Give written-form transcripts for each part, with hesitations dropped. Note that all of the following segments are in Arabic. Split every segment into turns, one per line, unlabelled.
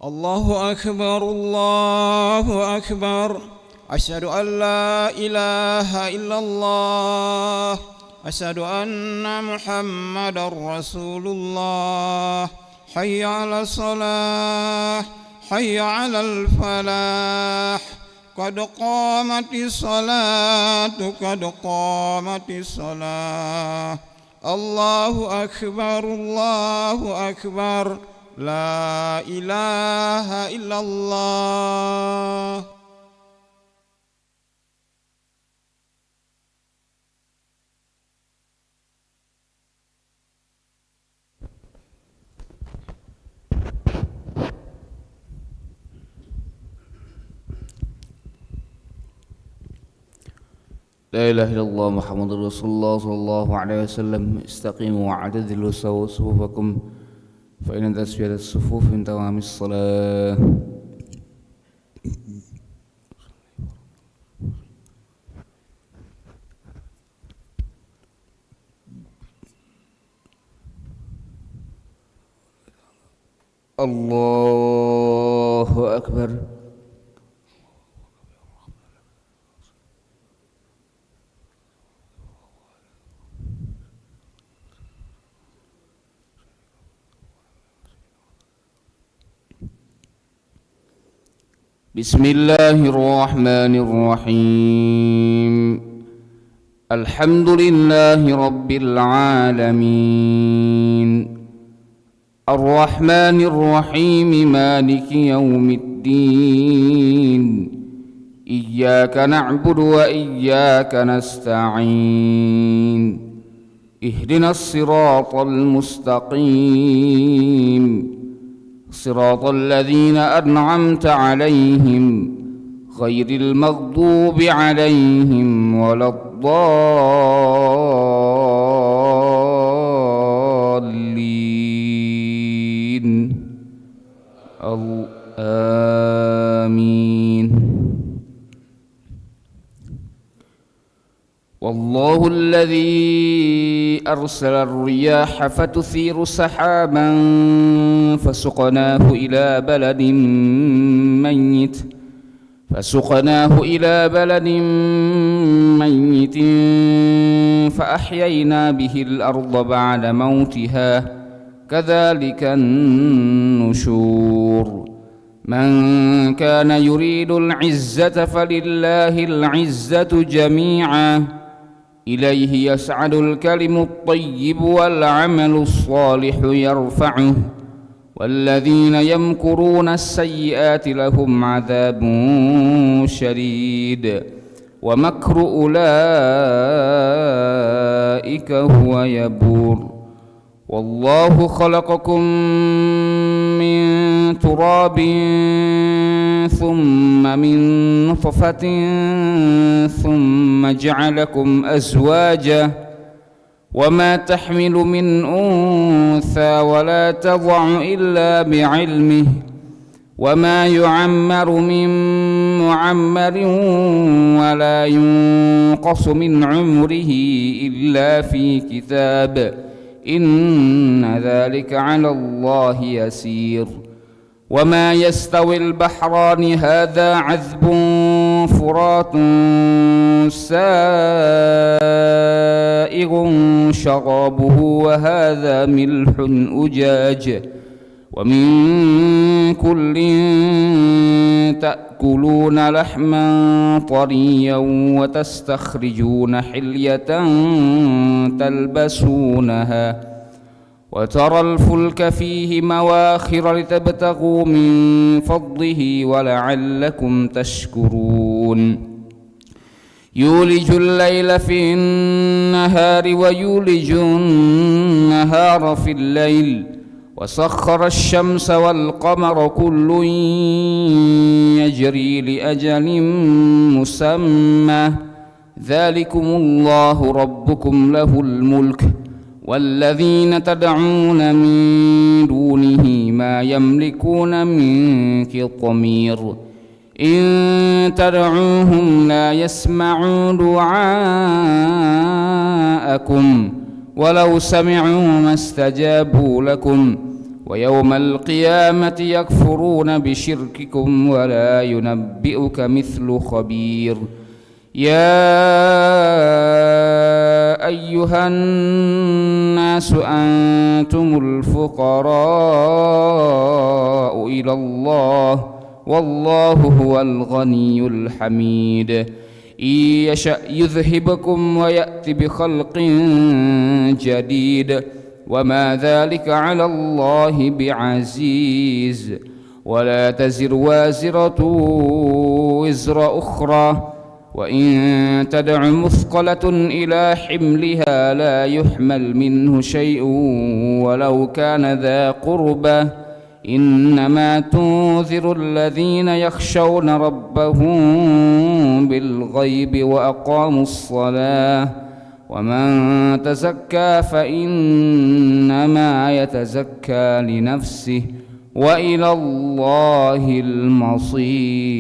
الله أكبر الله أكبر. أشهد أن لا إله إلا الله. أشهد أن محمدا رسول الله. حي على الصلاة حي على الفلاح. قد قامت الصلاة قد قامت الصلاة. الله أكبر الله أكبر. لا إله إلا الله.
لا إله إلا الله محمد رسول الله صلى الله عليه وسلم. استقيموا واعتدلوا سووا صفوفكم فإن تسوية الصفوف من تمام الصلاة. الله أكبر. بسم الله الرحمن الرحيم. الحمد لله رب العالمين. الرحمن الرحيم مالك يوم الدين. إياك نعبد وإياك نستعين. اهدنا الصراط المستقيم صراط الذين أنعمت عليهم غير المغضوب عليهم ولا الضالين. آمين. والله الذي أرسل الرياح فتثير سحابا فسقناه إلى بلد ميت فأحيينا به الأرض بعد موتها كذلك النشور. من كان يريد العزة فلله العزة جميعا إليه يسعد الكلم الطيب والعمل الصالح يرفعه والذين يمكرون السيئات لهم عذاب شديد ومكر أولئك هو يبور. والله خلقكم من تراب ثم من نطفة ثم جعلكم أزواجا وما تحمل من أنثى ولا تضع إلا بعلمه وما يعمر من معمر ولا ينقص من عمره إلا في كتاب إن ذلك على الله يسير. وما يستوي البحران هذا عذب فرات سائغ شرابه وهذا ملح أجاج ومن كل تأكلون لحما طريا وتستخرجون حلية تلبسونها وترى الفلك فيه مواخر لتبتغوا من فضله ولعلكم تشكرون. يولج الليل في النهار ويولج النهار في الليل وسخر الشمس والقمر كل يجري لأجل مسمى ذلكم الله ربكم له الملك والذين تدعون من دونه ما يملكون من قطمير إن تدعوهم لا يسمعوا دعاءكم ولو سمعوا ما استجابوا لكم ويوم القيامة يكفرون بشرككم ولا ينبئك مثل خبير يا أيها الناس أنتم الفقراء إلى الله والله هو الغني الحميد إن يشأ يذهبكم ويأت بخلق جديد وما ذلك على الله بعزيز ولا تزر وازرة وزر أخرى وإن تدع مثقلة إلى حملها لا يحمل منه شيء ولو كان ذا قربى إنما تنذر الذين يخشون ربهم بالغيب وأقاموا الصلاة ومن تزكى فإنما يتزكى لنفسه وإلى الله المصير.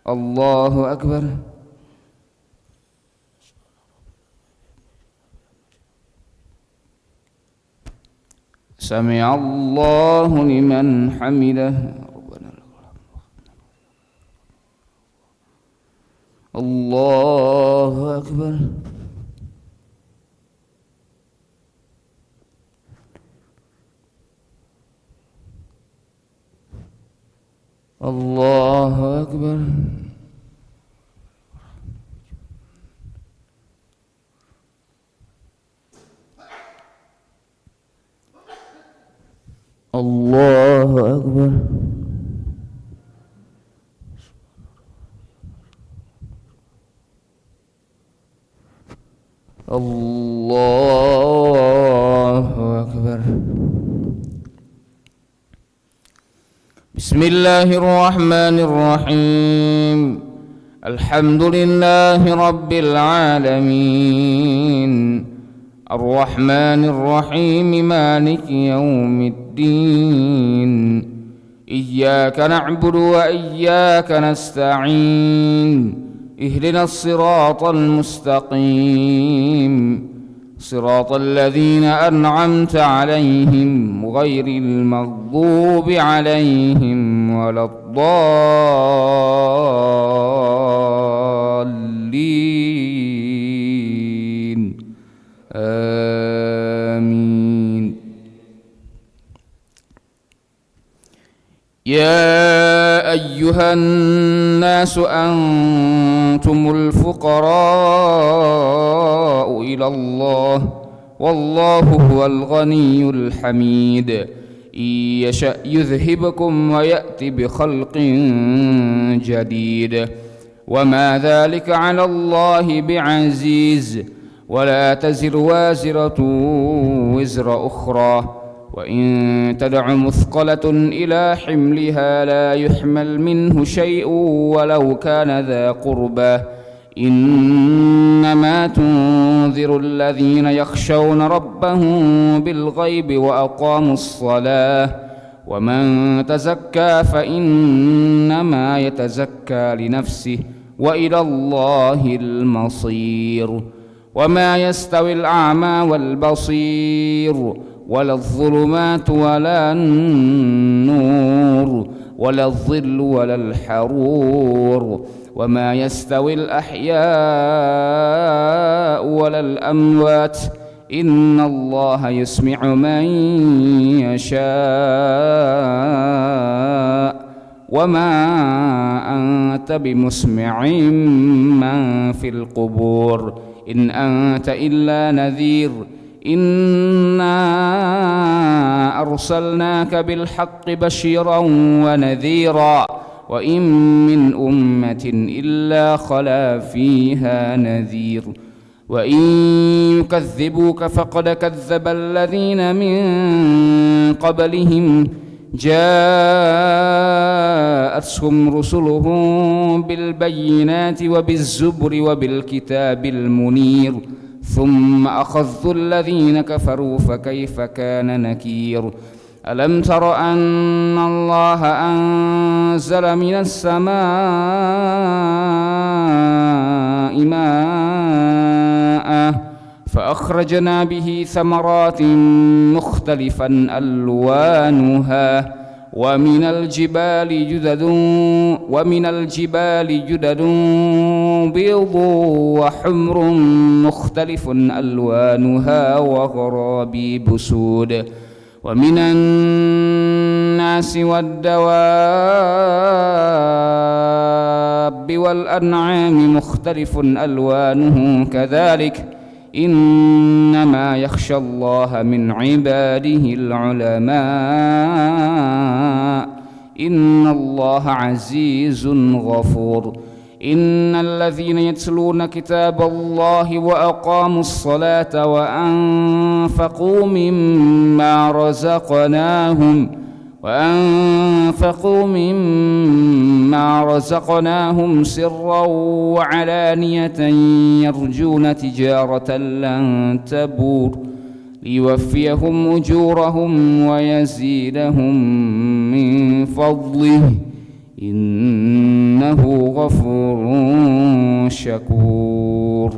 الله أكبر. سمع الله لمن حمده. الله أكبر. الله أكبر. الله أكبر. الله أكبر. بسم الله الرحمن الرحيم. الحمد لله رب العالمين الرحمن الرحيم مالك يوم الدين إياك نعبد وإياك نستعين اهدنا الصراط المستقيم صراط الذين أنعمت عليهم غير المغضوب عليهم ولا الضالين آمين. يا أيها الناس أنتم الفقراء إلى الله والله هو الغني الحميد إن يشأ يذهبكم ويأت بخلق جديد وما ذلك على الله بعزيز ولا تزر وازرة وزر أخرى وإن تدع مثقلة إلى حملها لا يحمل منه شيء ولو كان ذا قربى إنما تنذر الذين يخشون ربهم بالغيب وأقاموا الصلاة ومن تزكى فإنما يتزكى لنفسه وإلى الله المصير. وما يستوي الأعمى والبصير ولا الظلمات ولا النور ولا الظل ولا الحرور وما يستوي الأحياء ولا الأموات إن الله يسمع من يشاء وما أنت بمسمع من في القبور إن أنت إلا نذير إنا أرسلناك بالحق بشيرا ونذيرا وإن من أمة إلا خلا فيها نذير وإن يكذبوك فقد كذب الذين من قبلهم جاءتهم رسلهم بالبينات وبالزبر وبالكتاب المنير ثم أخذت الذين كفروا فكيف كان نكير. ألم تر أن الله أنزل من السماء ماء فأخرجنا به ثمرات مختلفا ألوانها ومن الجبال جدد بيض وحمر مختلف ألوانها وغرابيب سود ومن الناس والدواب والأنعام مختلف ألوانه كذلك إنما يخشى الله من عباده العلماء إن الله عزيز غفور إن الذين يتلون كتاب الله وأقاموا الصلاة وأنفقوا مما رزقناهم سرا وعلانية يرجون تجارة لن تبور ليوفيهم أجورهم ويزيدهم من فضله إنه غفور شكور.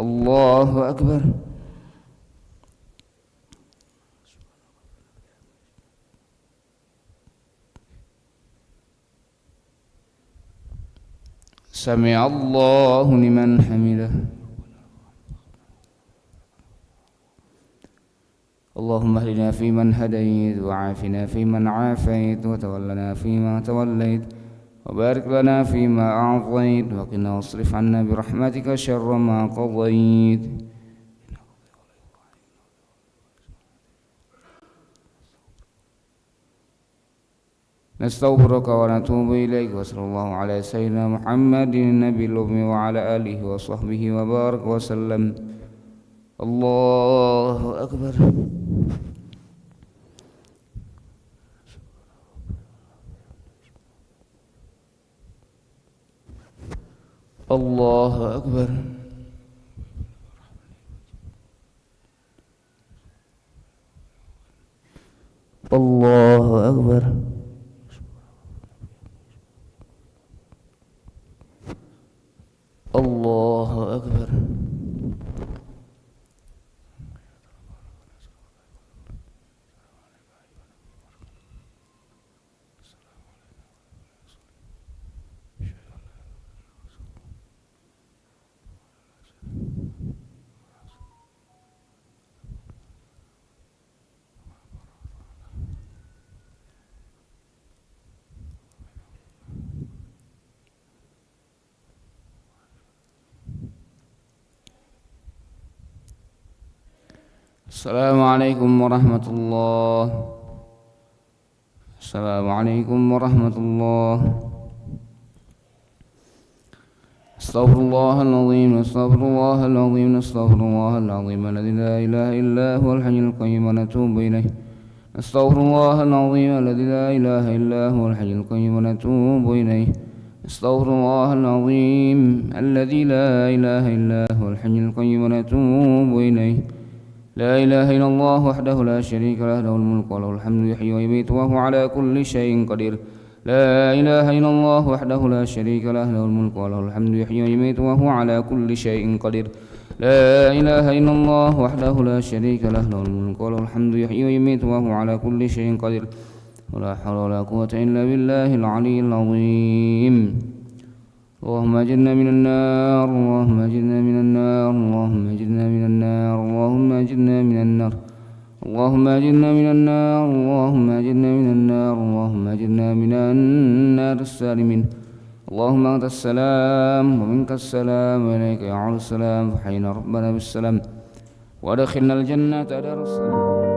الله أكبر. سمع الله لمن حمده. اللهم اهدنا فيمن هديت وعافنا فيمن عافيت وتولنا فيما توليت وبارك لنا فيما أعطيت وقنا واصرف عنا برحمتك شر ما قضيت. نستغفرك ونتوب إليك وصلى الله على سيدنا محمد النبي الأمي وعلى آله وصحبه وبارك وسلم. الله أكبر. الله أكبر. الله أكبر. الله أكبر. السلام عليكم ورحمة الله. السلام عليكم ورحمة الله. استغفر الله العظيم استغفر الله العظيم استغفر الله العظيم الذي لا إله إلا هو الحي القيوم ونتوب إليه. استغفر الله العظيم الذي لا إله إلا هو الحي القيوم ونتوب إليه. استغفر الله العظيم الذي لا إله إلا هو الحي القيوم ونتوب إليه. لا إله إلا الله وحده لا شريك له له الملك وله الحمد يحيي ويميت وهو على كل شيء قدير. لا إله إلا الله وحده لا شريك له له الملك وله الحمد يحيي ويميت وهو على كل شيء قدير. لا إله إلا الله وحده لا شريك له له الملك وله الحمد يحيي ويميت وهو على كل شيء قدير. ولا حول ولا قوة إلا بالله العلي العظيم. اللهم أجرنا من النار اللهم أجرنا من النار اللهم أجرنا من النار اللهم أجرنا من النار اللهم أجرنا من النار اللهم أجرنا من النار اللهم أجرنا من النار السالمين. اللهم أنت السلام ومنك السلام وإليك يعود السلام فحينا ربنا بالسلام وأدخلنا الجنة دار السلام.